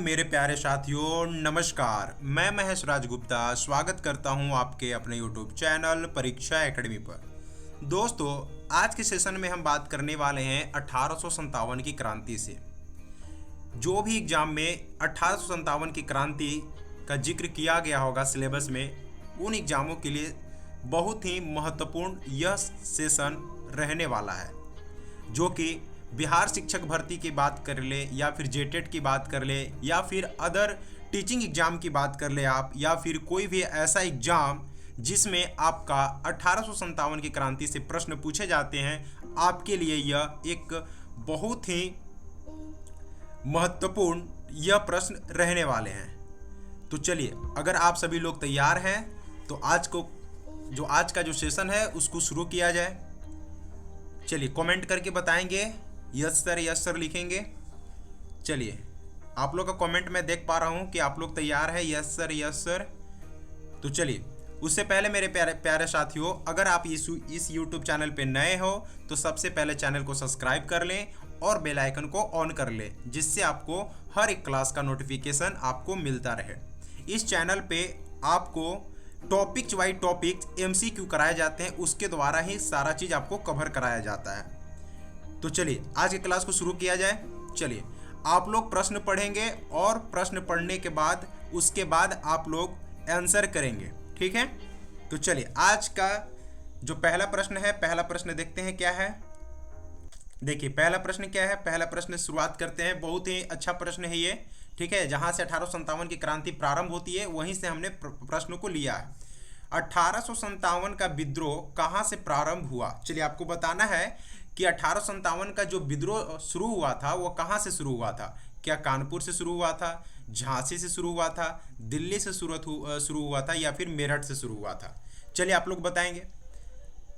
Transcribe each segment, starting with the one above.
मेरे प्यारे साथियों, नमस्कार। मैं महेश राजगुप्ता स्वागत करता हूं आपके अपने यूट्यूब चैनल परीक्षा एकेडमी पर। दोस्तों, आज के सेशन में हम बात करने वाले हैं 1857 की क्रांति से। जो भी एग्जाम में 1857 की क्रांति का जिक्र किया गया होगा सिलेबस में, उन एग्जामों के लिए बहुत ही महत्वपूर्ण यह सेशन रहने वाला है। जो कि बिहार शिक्षक भर्ती की बात कर ले, या फिर जेटेट की बात कर ले, या फिर अदर टीचिंग एग्जाम की बात कर ले आप, या फिर कोई भी ऐसा एग्जाम जिसमें आपका 1857 की क्रांति से प्रश्न पूछे जाते हैं, आपके लिए यह एक बहुत ही महत्वपूर्ण यह प्रश्न रहने वाले हैं। तो चलिए, अगर आप सभी लोग तैयार हैं तो आज का जो सेशन है उसको शुरू किया जाए। चलिए, कमेंट करके बताएंगे, यस सर लिखेंगे। चलिए, आप लोग का कमेंट मैं देख पा रहा हूं कि आप लोग तैयार है, यस सर। तो चलिए, उससे पहले मेरे प्यारे साथियों, अगर आप इस यूट्यूब चैनल पे नए हो तो सबसे पहले चैनल को सब्सक्राइब कर लें और बेल आइकन को ऑन कर लें, जिससे आपको हर एक क्लास का नोटिफिकेशन आपको मिलता रहे। इस चैनल पे आपको टॉपिक्स वाइज टॉपिक्स MCQ कराए जाते हैं, उसके द्वारा ही सारा चीज़ आपको कवर कराया जाता है। तो चलिए, आज की क्लास को शुरू किया जाए। चलिए, आप लोग प्रश्न पढ़ेंगे और प्रश्न पढ़ने के बाद उसके बाद आप लोग आंसर करेंगे, ठीक है। तो चलिए, आज का जो पहला प्रश्न है, पहला प्रश्न देखते हैं क्या है। देखिए, पहला प्रश्न क्या है। पहला प्रश्न शुरुआत करते हैं। बहुत ही अच्छा प्रश्न है ये, ठीक है। जहां से 1857 की क्रांति प्रारंभ होती है, वहीं से हमने प्रश्न को लिया है। 1857 का विद्रोह कहां से प्रारंभ हुआ। चलिए, आपको बताना है कि 1857 का जो विद्रोह शुरू हुआ था वो कहां से शुरू हुआ था। क्या कानपुर से शुरू हुआ था, झांसी से शुरू हुआ था, दिल्ली से शुरू हुआ था, या फिर मेरठ से शुरू हुआ था। चलिए, आप लोग बताएंगे।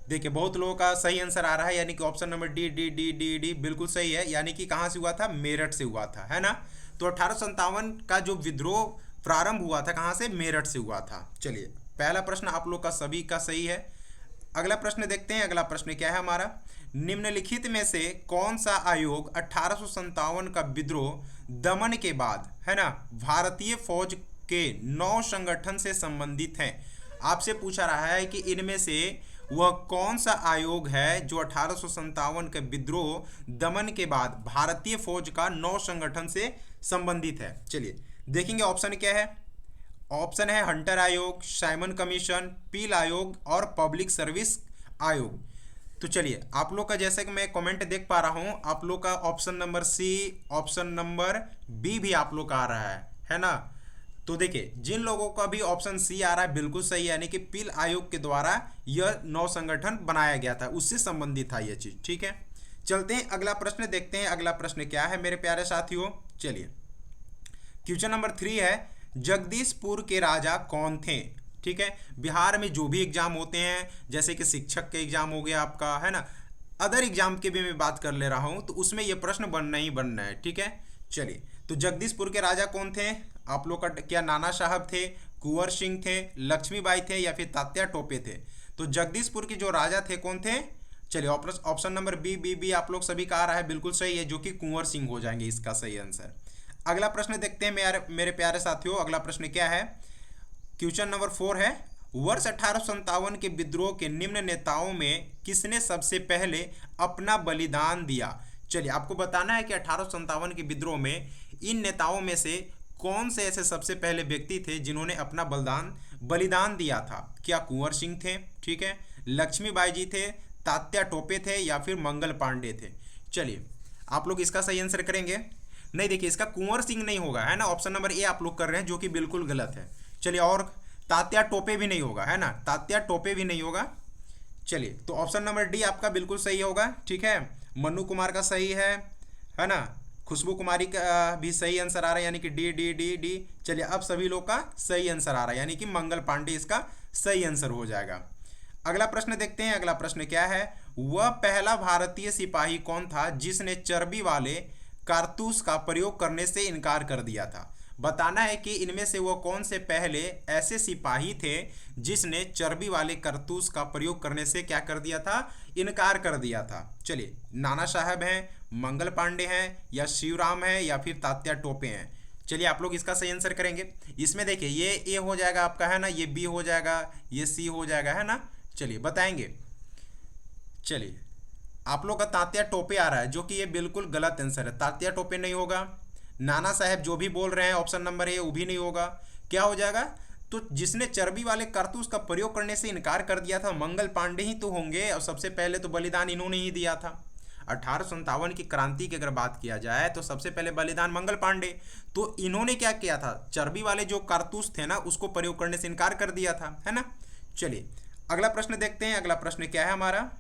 देखिए, बहुत लोगों का सही आंसर आ रहा है, यानी कि ऑप्शन नंबर डी बिल्कुल सही है। यानी कि कहाँ से हुआ था, मेरठ से हुआ था, है ना। तो 1857 का जो विद्रोह प्रारंभ हुआ था कहाँ से, मेरठ से हुआ था। चलिए, पहला प्रश्न आप लोग का सभी का सही है। अगला प्रश्न देखते हैं। अगला प्रश्न क्या है हमारा। निम्नलिखित में से कौन सा आयोग 1857 का विद्रोह दमन के बाद, है ना, भारतीय फौज के नौ संगठन से संबंधित है। आपसे पूछा रहा है कि इनमें से वह कौन सा आयोग है जो 1857 के विद्रोह दमन के बाद भारतीय फौज का नौ संगठन से संबंधित है। चलिए देखेंगे, ऑप्शन क्या है। ऑप्शन है हंटर आयोग, साइमन कमीशन, पील आयोग और पब्लिक सर्विस आयोग। तो चलिए, आप लोग का जैसे कि मैं कमेंट देख पा रहा हूं, आप लोग का option number C, option number B भी आप लोग का आ रहा है ना। तो देखिए, जिन लोगों का भी ऑप्शन सी आ रहा है बिल्कुल सही है, यानी कि पील आयोग के द्वारा यह नौ संगठन बनाया गया था, उससे संबंधित था यह चीज, ठीक है। चलते हैं, अगला प्रश्न देखते हैं। अगला प्रश्न क्या है मेरे प्यारे साथियों। चलिए, क्वेश्चन नंबर 3 है, जगदीशपुर के राजा कौन थे। ठीक है, बिहार में जो भी एग्जाम होते हैं, जैसे कि शिक्षक के एग्जाम हो गया आपका, है ना, अदर एग्जाम के भी मैं बात कर ले रहा हूं, तो उसमें यह प्रश्न बनना ही बनना है, ठीक है। चलिए, तो जगदीशपुर के राजा कौन थे। आप लोग का क्या नाना साहब थे, कुंवर सिंह थे, लक्ष्मीबाई थे, या फिर तात्या टोपे थे। तो जगदीशपुर के जो राजा थे कौन थे। चलिए, ऑप्शन नंबर बी आप लोग सभी का आ रहा है, बिल्कुल सही है, जो कि कुंवर सिंह हो जाएंगे इसका सही आंसर। अगला प्रश्न देखते हैं मेरे प्यारे साथियों। अगला प्रश्न क्या है। क्वेश्चन नंबर 4 है, वर्ष 1857 के विद्रोह के निम्न नेताओं में किसने सबसे पहले अपना बलिदान दिया। चलिए, आपको बताना है कि 1857 के विद्रोह में इन नेताओं में से कौन से ऐसे सबसे पहले व्यक्ति थे जिन्होंने अपना बलिदान दिया था। क्या कुंवर सिंह थे, ठीक है, लक्ष्मीबाई जी थे, तात्या टोपे थे, या फिर मंगल पांडे थे। चलिए, आप लोग इसका सही आंसर करेंगे। नहीं, देखिए, इसका कुंवर सिंह नहीं होगा, है ना। ऑप्शन नंबर ए आप लोग कर रहे हैं, जो कि बिल्कुल गलत है। चलिए, और तात्या टोपे भी नहीं होगा, है ना, तात्या टोपे भी नहीं होगा। चलिए, तो ऑप्शन नंबर डी आपका बिल्कुल सही होगा, ठीक है। मन्नू कुमार का सही है ना। खुशबू कुमारी का भी सही आंसर आ रहा है, यानी कि डी। चलिए, अब सभी लोग का सही आंसर आ रहा है, यानी कि मंगल पांडे इसका सही आंसर हो जाएगा। अगला प्रश्न देखते हैं। अगला प्रश्न क्या है, वह पहला भारतीय सिपाही कौन था जिसने चर्बी वाले कारतूस का प्रयोग करने से इनकार कर दिया था। बताना है कि इनमें से वो कौन से पहले ऐसे सिपाही थे जिसने चर्बी वाले कारतूस का प्रयोग करने से क्या कर दिया था, इनकार कर दिया था। चलिए, नाना साहब हैं, मंगल पांडे हैं, या शिवराम हैं, या फिर तात्या टोपे हैं। चलिए आप लोग इसका सही आंसर करेंगे। इसमें देखिए ये ए हो जाएगा आपका, है ना, ये बी हो जाएगा, ये सी हो जाएगा, है ना। चलिए बताएंगे। चलिए आप लोग का तात्या टोपे आ रहा है, जो कि ये बिल्कुल गलत आंसर है। तात्या टोपे नहीं होगा। नाना साहब जो भी बोल रहे हैं ऑप्शन नंबर ए, वो भी नहीं होगा। क्या हो जाएगा? तो जिसने चर्बी वाले कारतूस का प्रयोग करने से इनकार कर दिया था मंगल पांडे ही तो होंगे, और सबसे पहले तो बलिदान इन्होंने ही दिया था। 1857 की क्रांति की अगर बात किया जाए तो सबसे पहले बलिदान मंगल पांडे। तो इन्होंने क्या किया था? चर्बी वाले जो कारतूस थे ना, उसको प्रयोग करने से इनकार कर दिया था, है ना। चलिए अगला प्रश्न देखते हैं। अगला प्रश्न क्या है हमारा?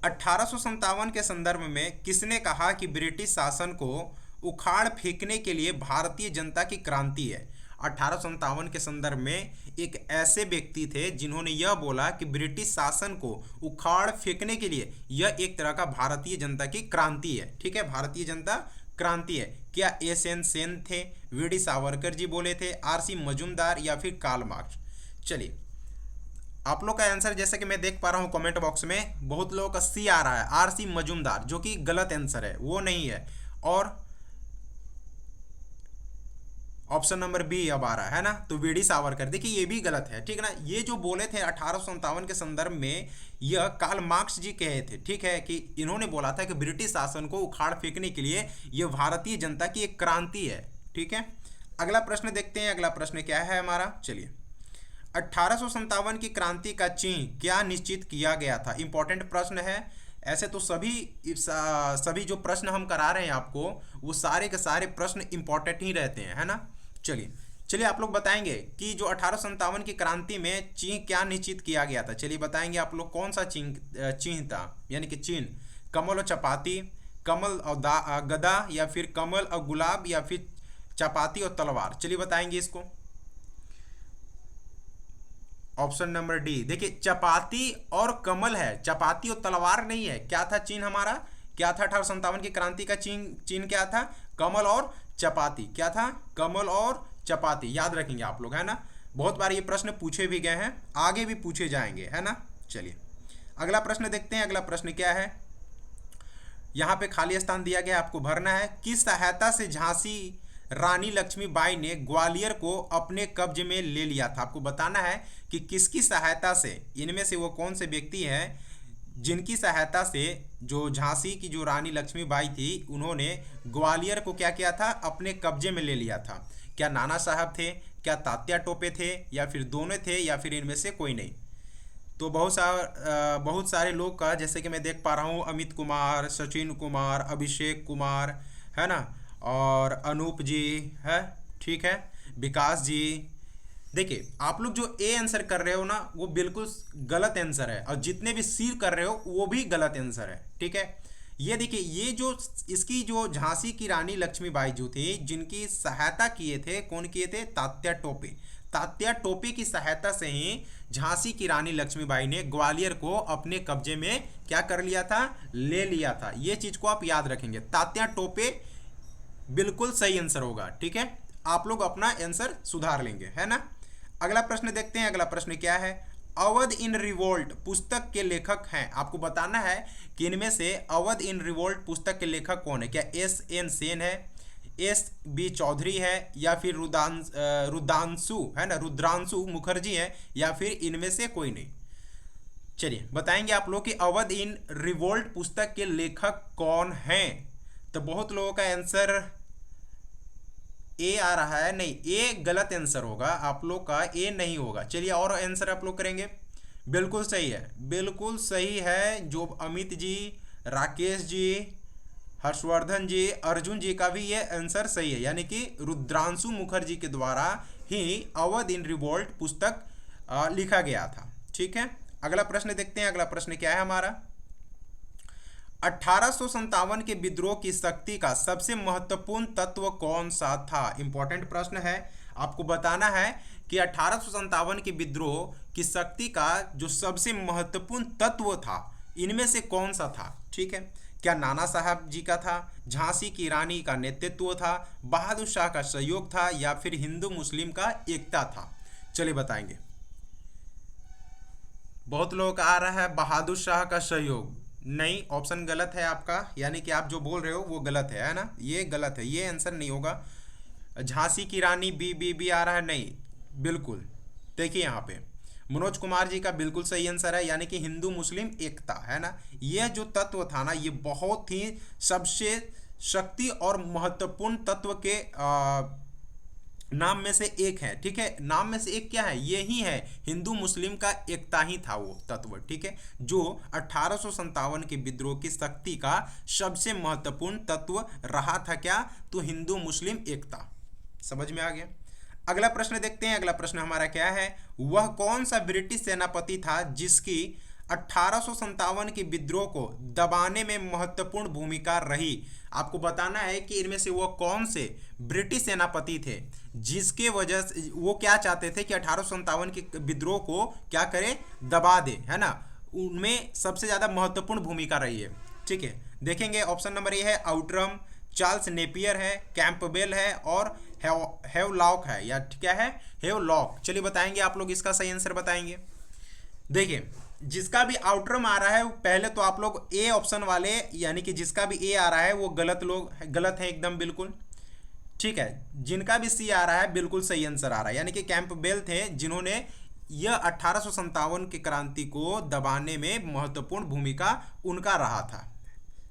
1857 के संदर्भ में किसने कहा कि ब्रिटिश शासन को उखाड़ फेंकने के लिए भारतीय जनता की क्रांति है? 1857 के संदर्भ में एक ऐसे व्यक्ति थे जिन्होंने यह बोला कि ब्रिटिश शासन को उखाड़ फेंकने के लिए यह एक तरह का भारतीय जनता की क्रांति है। ठीक है, भारतीय जनता क्रांति है। क्या एस एन सेन थे, वी डी सावरकर जी बोले थे, आर सी मजूमदार या फिर कार्ल मार्क्स? चलिए आप लोग का आंसर जैसे कि मैं देख पा रहा हूँ कमेंट बॉक्स में बहुत लोगों का सी आ रहा है, आर सी मजूमदार, जो कि गलत आंसर है, वो नहीं है। और ऑप्शन नंबर बी अब आ रहा है ना, तो वी डी सावरकर। देखिए ये भी गलत है, ठीक है ना। ये जो बोले थे 1857 के संदर्भ में, यह कार्ल मार्क्स जी कहे थे, ठीक है, कि इन्होंने बोला था कि ब्रिटिश शासन को उखाड़ फेंकने के लिए यह भारतीय जनता की एक क्रांति है। ठीक है, अगला प्रश्न देखते हैं। अगला प्रश्न क्या है हमारा? चलिए 1857 की क्रांति का चिन्ह क्या निश्चित किया गया था? इंपॉर्टेंट प्रश्न है। ऐसे तो सभी जो प्रश्न हम करा रहे हैं आपको, वो सारे के सारे प्रश्न इंपॉर्टेंट ही रहते हैं, है ना। चलिए आप लोग बताएंगे कि जो 1857 की क्रांति में चिन्ह क्या निश्चित किया गया था। चलिए बताएंगे आप लोग कौन सा चिन्ह था, यानी कि चिन्ह कमल और चपाती, कमल और गदा, या फिर कमल और गुलाब, या फिर चपाती और तलवार? चलिए बताएंगे इसको। Option number D. देखिए चपाती और कमल है, चपाती और तलवार नहीं है। क्या था चिन्ह हमारा? क्या था 1857 की क्रांति का चिन्ह क्या था? कमल और चपाती। क्या था? कमल और चपाती। याद रखेंगे आप लोग, है ना। बहुत बार ये प्रश्न पूछे भी गए हैं, आगे भी पूछे जाएंगे, है ना। चलिए अगला प्रश्न देखते हैं। अगला प्रश्न क्या है? यहाँ पे खाली स्थान दिया गया, आपको भरना है। किस सहायता से झांसी रानी लक्ष्मीबाई ने ग्वालियर को अपने कब्जे में ले लिया था? आपको बताना है कि किसकी सहायता से, इनमें से वो कौन से व्यक्ति हैं जिनकी सहायता से जो झांसी की जो रानी लक्ष्मीबाई थी, उन्होंने ग्वालियर को क्या किया था? अपने कब्जे में ले लिया था। क्या नाना साहब थे, क्या तात्या टोपे थे, या फिर दोनों थे, या फिर इनमें से कोई नहीं? तो बहुत सारे लोग का, जैसे कि मैं देख पा रहा हूँ, अमित कुमार, सचिन कुमार, अभिषेक कुमार, है ना, और अनूप जी है, ठीक है, विकास जी। देखिए आप लोग जो ए आंसर कर रहे हो ना, वो बिल्कुल गलत आंसर है, और जितने भी सी कर रहे हो वो भी गलत आंसर है। ठीक है, ये देखिए, ये जो इसकी जो झांसी की रानी लक्ष्मीबाई जो थी, जिनकी सहायता किए थे, कौन किए थे? तात्या टोपे। तात्या टोपे की सहायता से ही झांसी की रानी लक्ष्मीबाई ने ग्वालियर को अपने कब्जे में क्या कर लिया था? ले लिया था। ये चीज को आप याद रखेंगे। तात्या टोपे बिल्कुल सही आंसर होगा। ठीक है, आप लोग अपना आंसर सुधार लेंगे, है ना। अगला प्रश्न देखते हैं। अगला प्रश्न क्या है? अवध इन रिवोल्ट पुस्तक के लेखक हैं। आपको बताना है कि इनमें से अवध इन रिवोल्ट पुस्तक के लेखक कौन है? क्या एस एन सेन है, एस बी चौधरी है, या फिर रुद्रांशु, है ना, रुद्रांशु मुखर्जी है, या फिर इनमें से कोई नहीं? चलिए बताएंगे आप लोग कि अवध इन रिवोल्ट पुस्तक के लेखक कौन हैं। तो बहुत लोगों का आंसर ए आ रहा है, नहीं, ए गलत आंसर होगा आप लोग का, ए नहीं होगा। चलिए और आंसर आप लोग करेंगे। बिल्कुल सही है, बिल्कुल सही है। जो अमित जी, राकेश जी, हर्षवर्धन जी, अर्जुन जी का भी ये आंसर सही है, यानी कि रुद्रांशु मुखर्जी के द्वारा ही अवध इन रिवोल्ट पुस्तक लिखा गया था। ठीक है, अगला प्रश्न देखते हैं। अगला प्रश्न क्या है हमारा? 1857 के विद्रोह की शक्ति का सबसे महत्वपूर्ण तत्व कौन सा था? इंपॉर्टेंट प्रश्न है, आपको बताना है कि 1857 के विद्रोह की शक्ति का जो सबसे महत्वपूर्ण तत्व था, इनमें से कौन सा था? ठीक है, क्या नाना साहब जी का था, झांसी की रानी का नेतृत्व था, बहादुर शाह का सहयोग था, या फिर हिंदू मुस्लिम का एकता था? चलिए बताएंगे। बहुत लोगों का आ रहा है बहादुर शाह का सहयोग। नहीं, ऑप्शन गलत है आपका, यानी कि आप जो बोल रहे हो वो गलत है ना, ये गलत है, ये आंसर नहीं होगा। झांसी की रानी बी बी बी आ रहा है, नहीं। बिल्कुल, देखिए यहाँ पे मनोज कुमार जी का बिल्कुल सही आंसर है, यानी कि हिंदू मुस्लिम एकता, है ना। यह जो तत्व था ना, ये बहुत ही सबसे शक्ति और महत्वपूर्ण तत्व के नाम में से एक है, ठीक है। नाम में से एक क्या है, ये ही है, हिंदू मुस्लिम का एकता ही था वो तत्व, ठीक है, जो 1857 के विद्रोह की शक्ति का सबसे महत्वपूर्ण तत्व रहा था। क्या? तो हिंदू मुस्लिम एकता। समझ में आ गया। अगला प्रश्न देखते हैं। अगला प्रश्न हमारा क्या है, वह कौन सा ब्रिटिश सेनापति था जिसकी 1857 के विद्रोह को दबाने में महत्वपूर्ण भूमिका रही। आपको बताना है कि इनमें से वो कौन से ब्रिटिश सेनापति थे जिसके वजह से वो क्या चाहते थे कि 1857 के विद्रोह को क्या करें, दबा दे, है ना। उनमें सबसे ज़्यादा महत्वपूर्ण भूमिका रही है, ठीक है। देखेंगे ऑप्शन नंबर ए है आउटरम, चार्ल्स नेपियर है, कैंपबेल है और हेवलॉक है, या क्या है, हेवलॉक। चलिए बताएंगे, आप लोग इसका सही आंसर बताएंगे। देखिए जिसका भी आउटरम आ रहा है पहले तो आप लोग ए ऑप्शन वाले, यानी कि जिसका भी ए आ रहा है वो गलत है एकदम बिल्कुल, ठीक है। जिनका भी सी आ रहा है बिल्कुल सही आंसर आ रहा है, यानी कि कैंपबेल थे जिन्होंने यह 1857 की क्रांति को दबाने में महत्वपूर्ण भूमिका उनका रहा था।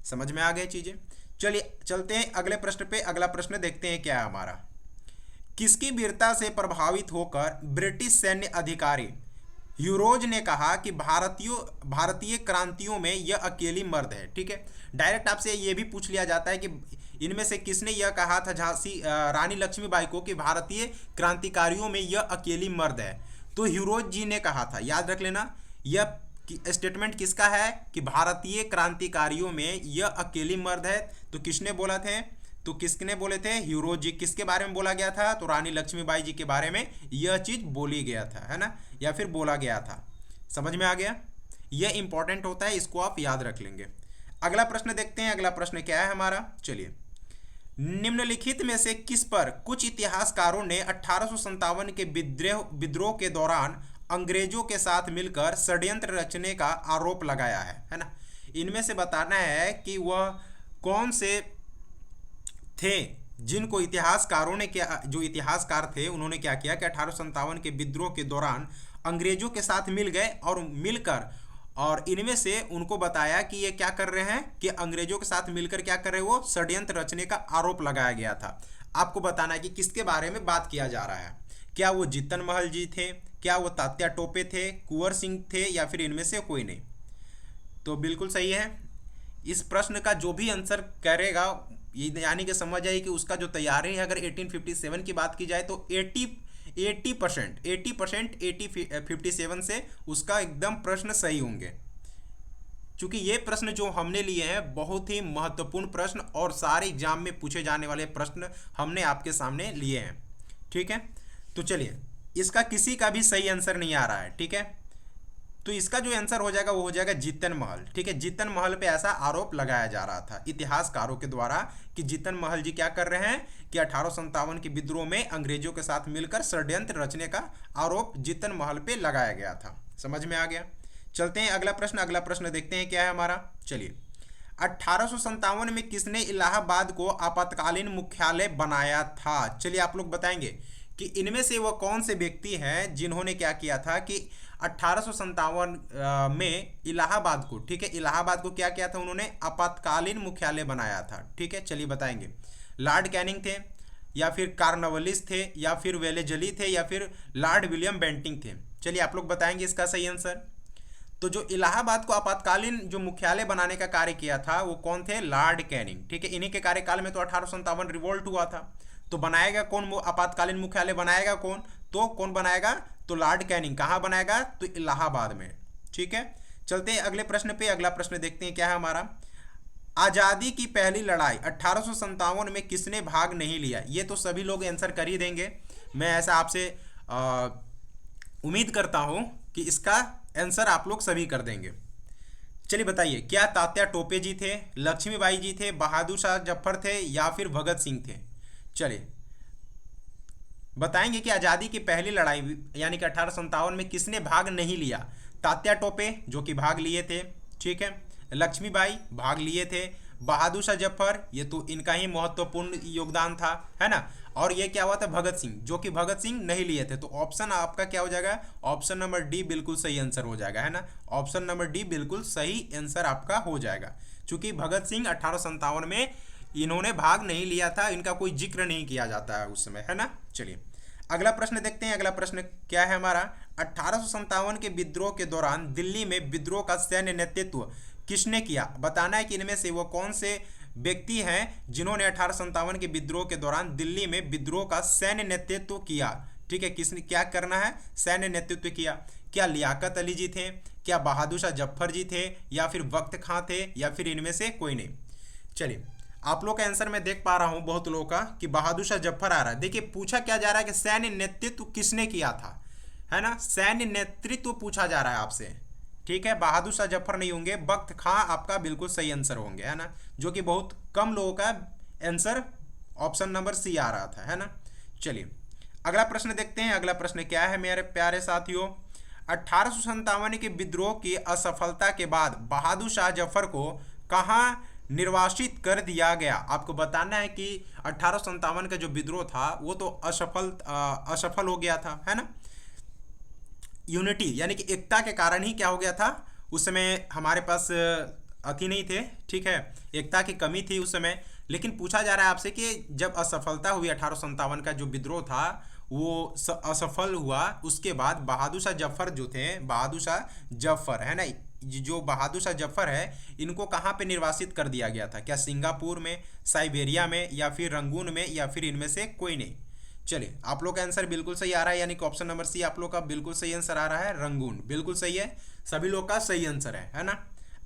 समझ में आ गई चीजें। चलिए चलते हैं अगले प्रश्न पे। अगला प्रश्न देखते हैं क्या है हमारा, किसकी वीरता से प्रभावित होकर ब्रिटिश सैन्य अधिकारी ह्यूरोज ने कहा कि भारतीय क्रांतियों में यह अकेली मर्द है, ठीक है। डायरेक्ट आपसे ये भी पूछ लिया जाता है कि इनमें से किसने यह कहा था झांसी रानी लक्ष्मीबाई को कि भारतीय क्रांतिकारियों में यह अकेली मर्द है, तो ह्यूरोज जी ने कहा था। याद रख लेना, यह स्टेटमेंट किसका है कि भारतीय क्रांतिकारियों में यह अकेली मर्द है। तो किसने बोला थे, तो किसने बोले थे, ह्यूरोज जी। किसके बारे में बोला गया था, तो रानी लक्ष्मीबाई जी के बारे में यह चीज बोली गया था, है ना, या फिर बोला गया था। समझ में आ गया। यह इंपॉर्टेंट होता है, इसको आप याद रख लेंगे। अगला प्रश्न देखते हैं। अगला प्रश्न क्या है हमारा, चलिए, निम्नलिखित में से किस पर कुछ इतिहासकारों ने 1857 के विद्रोह के दौरान अंग्रेजों के साथ मिलकर षड्यंत्र रचने का आरोप लगाया है ना। इनमें से बताना है कि वह कौन से थे जिनको इतिहासकारों ने क्या, जो इतिहासकार थे उन्होंने क्या किया कि 1857 के विद्रोह के दौरान अंग्रेजों के साथ मिल गए और मिलकर, और इनमें से उनको बताया कि ये क्या कर रहे हैं कि अंग्रेजों के साथ मिलकर क्या कर रहे हैं, वो षड्यंत्र रचने का आरोप लगाया गया था। आपको बताना है कि किसके बारे में बात किया जा रहा है। क्या वो जीतन महल जी थे, क्या वो तात्या टोपे थे, कुंवर सिंह थे, या फिर इनमें से कोई नहीं। तो बिल्कुल सही है। इस प्रश्न का जो भी आंसर करेगा, ये यानी कि समझ आइए कि उसका जो तैयारी है, अगर 1857 की बात की जाए तो 80% से उसका एकदम प्रश्न सही होंगे, क्योंकि ये प्रश्न जो हमने लिए हैं बहुत ही महत्वपूर्ण प्रश्न और सारे एग्जाम में पूछे जाने वाले प्रश्न हमने आपके सामने लिए हैं, ठीक है। तो चलिए, इसका किसी का भी सही आंसर नहीं आ रहा है, ठीक है। तो इसका जो आंसर हो जाएगा वो हो जाएगा जीतन महल, ठीक है। जीतन महल पे ऐसा आरोप लगाया जा रहा था इतिहासकारों के द्वारा कि जीतन महल जी क्या कर रहे हैं कि 1857 के विद्रोह में अंग्रेजों के साथ मिलकर षड्यंत्र रचने का आरोप जीतन महल पे लगाया गया था। समझ में आ गया। चलते हैं अगला प्रश्न। अगला प्रश्न देखते हैं क्या है हमारा, चलिए, 1857 में किसने इलाहाबाद को आपातकालीन मुख्यालय बनाया था। चलिए आप लोग बताएंगे कि इनमें से वो कौन से व्यक्ति हैं जिन्होंने क्या किया था कि 1857 में इलाहाबाद को, ठीक है, इलाहाबाद को क्या किया था, उन्होंने आपातकालीन मुख्यालय बनाया था, ठीक है। चलिए बताएंगे, लॉर्ड कैनिंग थे, या फिर कार्नवालिस थे, या फिर वेलेजली थे, या फिर लॉर्ड विलियम बेंटिंग थे। चलिए आप लोग बताएंगे इसका सही आंसर। तो जो इलाहाबाद को आपातकालीन जो मुख्यालय बनाने का कार्य किया था वो कौन थे, लॉर्ड कैनिंग, ठीक है। इन्हीं के कार्यकाल में तो 1857 रिवोल्ट हुआ था। तो बनाएगा कौन आपातकालीन मुख्यालय, बनाएगा कौन, तो कौन बनाएगा, तो लॉर्ड कैनिंग। कहाँ बनाएगा, तो इलाहाबाद में, ठीक है। चलते हैं अगले प्रश्न पे। अगला प्रश्न देखते हैं क्या है हमारा, आज़ादी की पहली लड़ाई 1857 में किसने भाग नहीं लिया। ये तो सभी लोग आंसर कर ही देंगे, मैं ऐसा आपसे उम्मीद करता हूं कि इसका आंसर आप लोग सभी कर देंगे। चलिए बताइए, क्या तात्या टोपे जी थे, लक्ष्मीबाई जी थे, बहादुर शाह जफर थे, या फिर भगत सिंह थे। चलिए बताएंगे कि आज़ादी की पहली लड़ाई यानी कि 1857 में किसने भाग नहीं लिया। तात्या टोपे जो कि भाग लिए थे, ठीक है, लक्ष्मीबाई भाग लिए थे, बहादुर शाह जफर, ये तो इनका ही महत्वपूर्ण योगदान था, है ना। और ये क्या हुआ था, भगत सिंह, जो कि भगत सिंह नहीं लिए थे। तो ऑप्शन आपका क्या हो जाएगा, ऑप्शन नंबर डी बिल्कुल सही आंसर हो जाएगा, है ना। ऑप्शन नंबर डी बिल्कुल सही आंसर आपका हो जाएगा, क्योंकि भगत सिंह 1857 में इन्होंने भाग नहीं लिया था, इनका कोई जिक्र नहीं किया जाता है उस समय, है ना। चलिए अगला प्रश्न देखते हैं। अगला प्रश्न क्या है हमारा, 1857 के विद्रोह के दौरान दिल्ली में विद्रोह का सैन्य नेतृत्व किसने किया। बताना है कि इनमें से वो कौन से व्यक्ति हैं जिन्होंने 1857 के विद्रोह के दौरान दिल्ली में विद्रोह का सैन्य नेतृत्व किया। ठीक है, किसने क्या करना है, सैन्य नेतृत्व किया। क्या लियाकत अली जी थे, क्या बहादुर शाह जफर जी थे, या फिर वक्त खां थे, या फिर इनमें से कोई नहीं। चलिए आप लोग का आंसर मैं देख पा रहा हूं बहुत लोगों का कि बहादुर शाह जफर आ रहा है। देखिए पूछा क्या जा रहा है कि सैन्य नेतृत्व किसने किया था, है ना, सैन्य नेतृत्व पूछा जा रहा है आपसे। ठीक है, बहादुर शाह जफर नहीं होंगे, वक्त खां आपका बिल्कुल सही आंसर होंगे, है ना, जो कि बहुत कम लोगों का आंसर ऑप्शन नंबर सी आ रहा था, है ना। चलिए अगला प्रश्न देखते हैं। अगला प्रश्न क्या है मेरे प्यारे साथियों, 1857 के विद्रोह की असफलता के बाद बहादुर शाह जफर को कहाँ निर्वासित कर दिया गया। आपको बताना है कि 1857 का जो विद्रोह था वो तो असफल हो गया था, है ना। यूनिटी यानी कि एकता के कारण ही क्या हो गया था, उस समय हमारे पास अति नहीं थे, ठीक है, एकता की कमी थी उस समय। लेकिन पूछा जा रहा है आपसे कि जब असफलता हुई 1857 का जो विद्रोह था वो असफल हुआ, उसके बाद बहादुर शाह जफर जो थे, बहादुर शाह जफर, है ना, जो बहादुर शाह जफर है इनको कहाँ पे निर्वासित कर दिया गया था। क्या सिंगापुर में, साइबेरिया में, या फिर रंगून में, या फिर इनमें से कोई नहीं। चलिए आप लोग का आंसर बिल्कुल सही आ रहा है, यानी कि ऑप्शन नंबर सी आप लोग का बिल्कुल सही आंसर आ रहा है, रंगून बिल्कुल सही है, सभी लोग का सही आंसर है ना।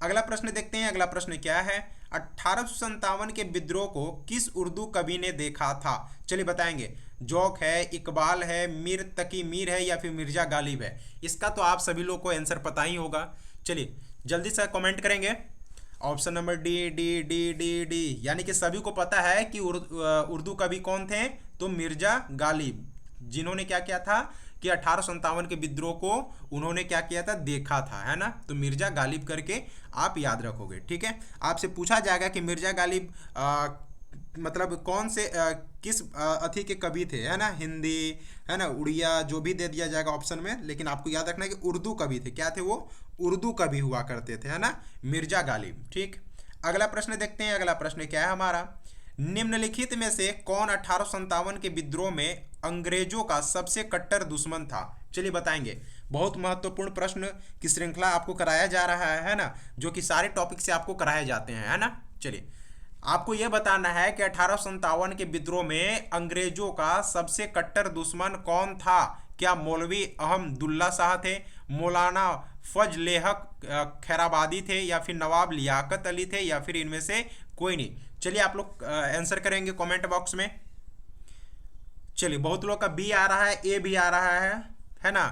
अगला प्रश्न देखते हैं। अगला प्रश्न क्या है, 1857 के विद्रोह को किस उर्दू कवि ने देखा था। चलिए बताएंगे, जोक है, इकबाल है, मीर तकी मीर है, या फिर मिर्जा गालिब है। इसका तो आप सभी लोग को आंसर पता ही होगा। चलिए जल्दी से कमेंट करेंगे, option number D D D D D, यानी कि सभी को पता है कि उर्दू कवि कौन थे, तो मिर्जा गालिब, जिन्होंने क्या किया था कि 1857 के विद्रोह को उन्होंने क्या किया था, देखा था, है ना। तो मिर्जा गालिब करके आप याद रखोगे, ठीक है। आपसे पूछा जाएगा कि मिर्जा गालिब मतलब कौन से किस अथी के कवि थे, है ना, हिंदी, है ना, उड़िया, जो भी दे दिया जाएगा ऑप्शन में, लेकिन आपको याद रखना है कि उर्दू कवि थे। क्या थे वो, उर्दू कवि हुआ करते थे, है ना, मिर्जा गालिब। ठीक, अगला प्रश्न देखते हैं। अगला प्रश्न क्या है हमारा, निम्नलिखित में से कौन 1857 के विद्रोह में अंग्रेजों का सबसे कट्टर दुश्मन था। चलिए बताएंगे, बहुत महत्वपूर्ण प्रश्न की श्रृंखला आपको कराया जा रहा है ना, जो कि सारे टॉपिक से आपको कराए जाते हैं, है ना। चलिए आपको यह बताना है कि 1857 के विद्रोह में अंग्रेजों का सबसे कट्टर दुश्मन कौन था। क्या मौलवी अहमदुल्ला शाह थे, मौलाना फजल हक खैराबादी थे, या फिर नवाब लियाकत अली थे, या फिर इनमें से कोई नहीं। चलिए आप लोग आंसर करेंगे कमेंट बॉक्स में। चलिए बहुत लोग का बी आ रहा है, ए भी आ रहा है ना,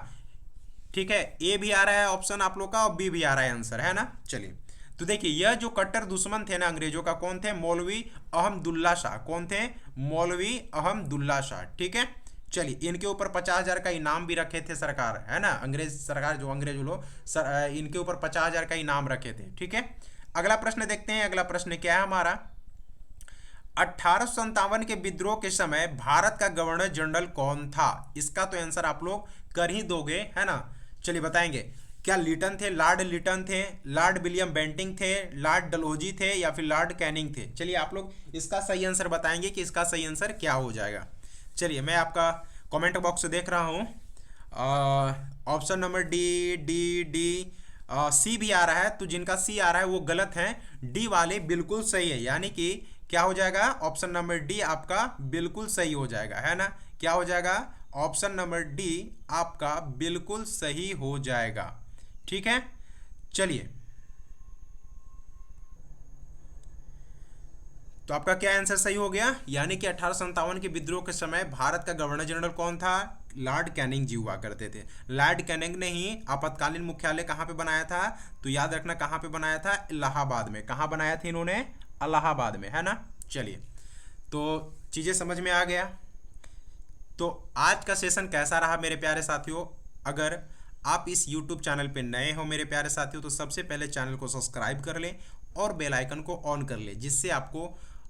ठीक है, ए भी आ रहा है ऑप्शन आप लोग का, और बी भी आ रहा है आंसर, है ना। चलिए तो देखिए यह जो कट्टर दुश्मन थे ना अंग्रेजों का, कौन थे, मौलवी अहमदुल्ला शाह। कौन थे, मौलवी अहमदुल्ला शाह, ठीक है। चलिए इनके ऊपर 50,000 का इनाम भी रखे थे सरकार, है ना, अंग्रेज सरकार, जो अंग्रेज लोग इनके ऊपर 50,000 का इनाम रखे थे, ठीक है। अगला प्रश्न देखते हैं। अगला प्रश्न क्या है हमारा, 1857 के विद्रोह के समय भारत का गवर्नर जनरल कौन था। इसका तो आंसर आप लोग कर ही दोगे, है ना। चलिए बताएंगे, क्या लिटन थे, लॉर्ड लिटन थे, लॉर्ड विलियम बेंटिंग थे, लॉर्ड डलहौजी थे, या फिर लॉर्ड कैनिंग थे। चलिए आप लोग इसका सही आंसर बताएंगे कि इसका सही आंसर क्या हो जाएगा। चलिए मैं आपका कमेंट बॉक्स देख रहा हूँ, option number D D D C भी आ रहा है, तो जिनका सी आ रहा है वो गलत है, डी वाले बिल्कुल सही है, यानी कि क्या हो जाएगा, ऑप्शन नंबर डी आपका बिल्कुल सही हो जाएगा, है ना। क्या हो जाएगा, ऑप्शन नंबर डी आपका बिल्कुल सही हो जाएगा, ठीक है। चलिए तो आपका क्या आंसर सही हो गया, यानी कि 1857 के विद्रोह के समय भारत का गवर्नर जनरल कौन था, लॉर्ड कैनिंग जी हुआ करते थे। लॉर्ड कैनिंग ने ही आपातकालीन मुख्यालय कहाँ पे बनाया था, तो याद रखना कहाँ पे बनाया था, इलाहाबाद में। कहाँ बनाया था इन्होंने, इलाहाबाद में, है ना। चलिए तो चीज़ें समझ में आ गया। तो आज का सेशन कैसा रहा मेरे प्यारे साथियों, अगर आप इस YouTube चैनल पे नए हो मेरे प्यारे साथियों, तो सबसे पहले चैनल को सब्सक्राइब कर लें और बेल आइकन को ऑन कर ले, जिससे आपको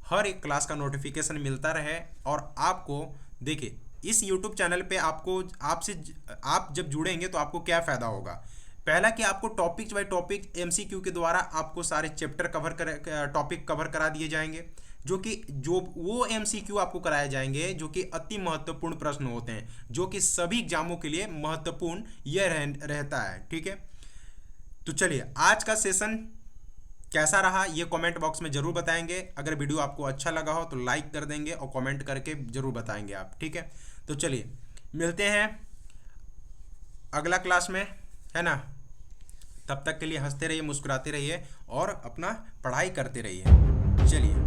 हर एक क्लास का नोटिफिकेशन मिलता रहे। और आपको देखिए, इस यूट्यूब चैनल पे आपको आप जब जुड़ेंगे तो आपको क्या फ़ायदा होगा। पहला कि आपको टॉपिक बाय टॉपिक एमसीक्यू के द्वारा आपको सारे चैप्टर टॉपिक कवर करा दिए जाएंगे, जो वो एमसीक्यू आपको कराए जाएंगे जो कि अति महत्वपूर्ण प्रश्न होते हैं, जो कि सभी एग्जामों के लिए महत्वपूर्ण यह रहता है। ठीक है, तो चलिए आज का सेशन कैसा रहा ये कमेंट बॉक्स में ज़रूर बताएंगे। अगर वीडियो आपको अच्छा लगा हो तो लाइक कर देंगे और कमेंट करके ज़रूर बताएंगे आप। ठीक है, तो चलिए मिलते हैं अगला क्लास में, है ना। तब तक के लिए हंसते रहिए, मुस्कुराते रहिए और अपना पढ़ाई करते रहिए। चलिए।